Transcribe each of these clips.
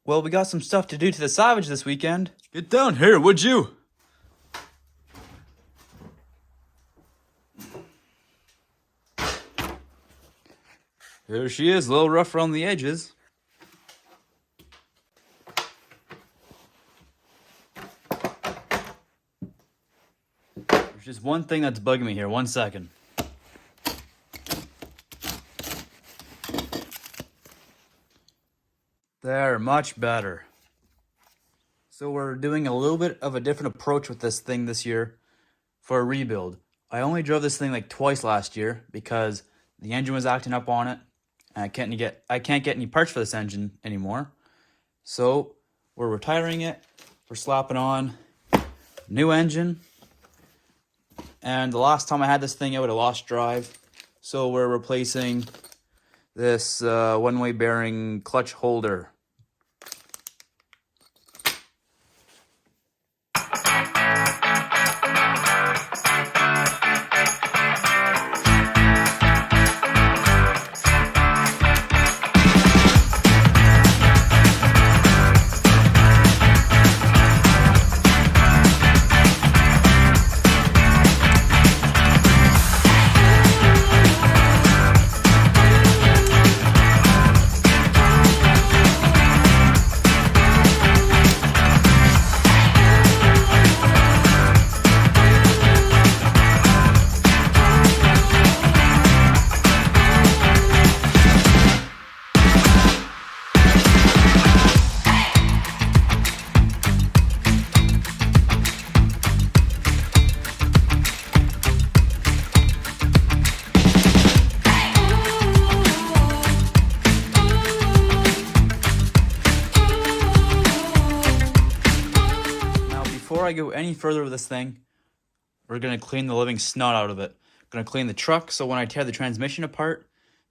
Well, we got some stuff to do to the salvage this weekend. Get down here, would you? There she is, a little rough around the edges. There's just one thing that's bugging me here. 1 second. There, much better. So we're doing a little bit of a different approach with this thing this year for a rebuild. I only drove this thing like twice last year because the engine was acting up on it. And I can't get any parts for this engine anymore. So we're retiring it. We're slapping on new engine. And the last time I had this thing out, I lost drive. So we're replacing this one-way bearing clutch holder. Before I go any further with this thing, we're going to clean the living snot out of it. Going to clean the truck so when I tear the transmission apart,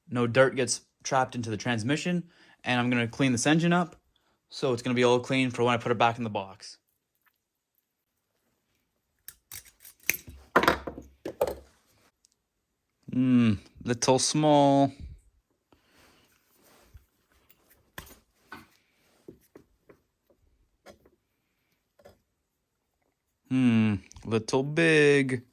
no dirt gets trapped into the transmission. And I'm going to clean this engine up so it's going to be all clean for when I put it back in the box. Little small. Little big.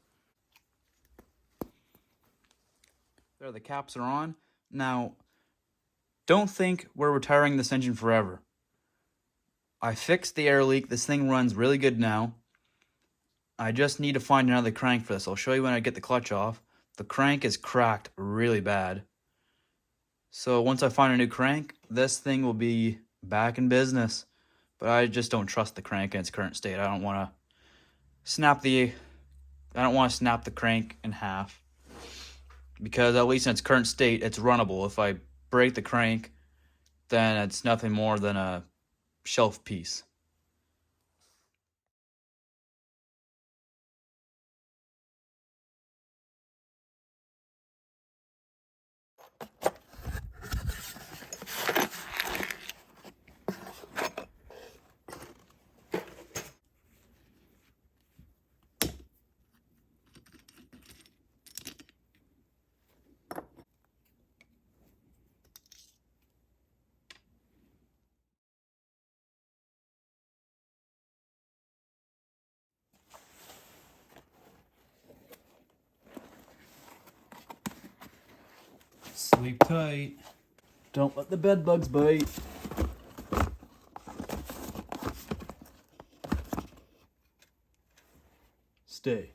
There, the caps are on. Now, don't think we're retiring this engine forever. I fixed the air leak. This thing runs really good now. I just need to find another crank for this. I'll show you when I get the clutch off. The crank is cracked really bad. So once I find a new crank, this thing will be back in business. But I just don't trust the crank in its current state. I don't want to snap the crank in half, because at least in its current state, it's runnable. If I break the crank, then it's nothing more than a shelf piece. Sleep tight. Don't let the bed bugs bite. Stay.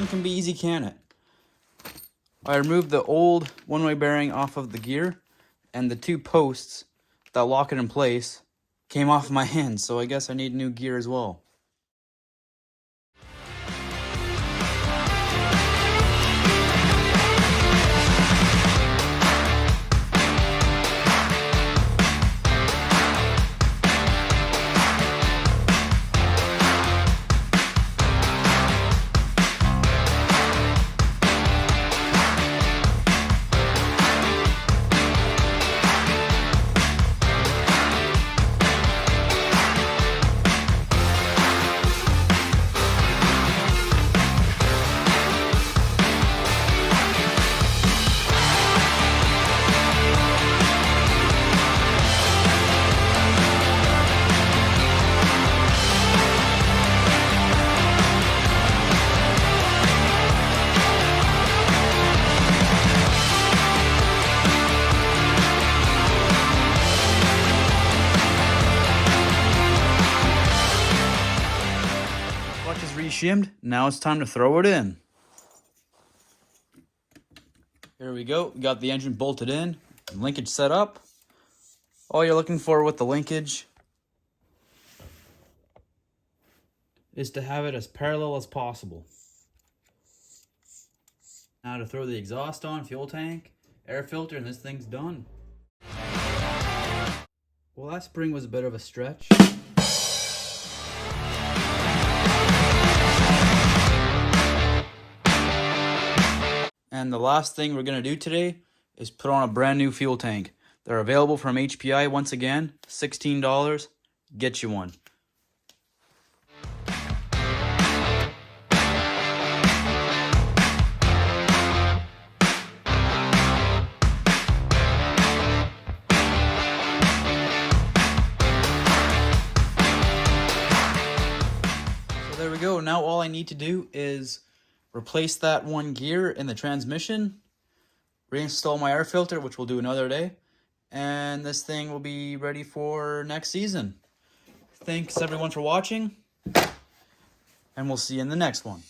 thing can be easy, can it? I removed the old one-way bearing off of the gear, and the 2 posts that lock it in place came off my hands, so I guess I need new gear as well. Clutch is re-shimmed. Now it's time to throw it in. Here we go. We got the engine bolted in, linkage set up. All you're looking for with the linkage is to have it as parallel as possible. Now to throw the exhaust on, fuel tank, air filter, and this thing's done. Well, that spring was a bit of a stretch. And the last thing we're going to do today is put on a brand new fuel tank. They're available from HPI once again, $16. Get you one. So there we go. Now all I need to do is replace that one gear in the transmission, reinstall my air filter, which we'll do another day, and this thing will be ready for next season. Thanks everyone for watching, and we'll see you in the next one.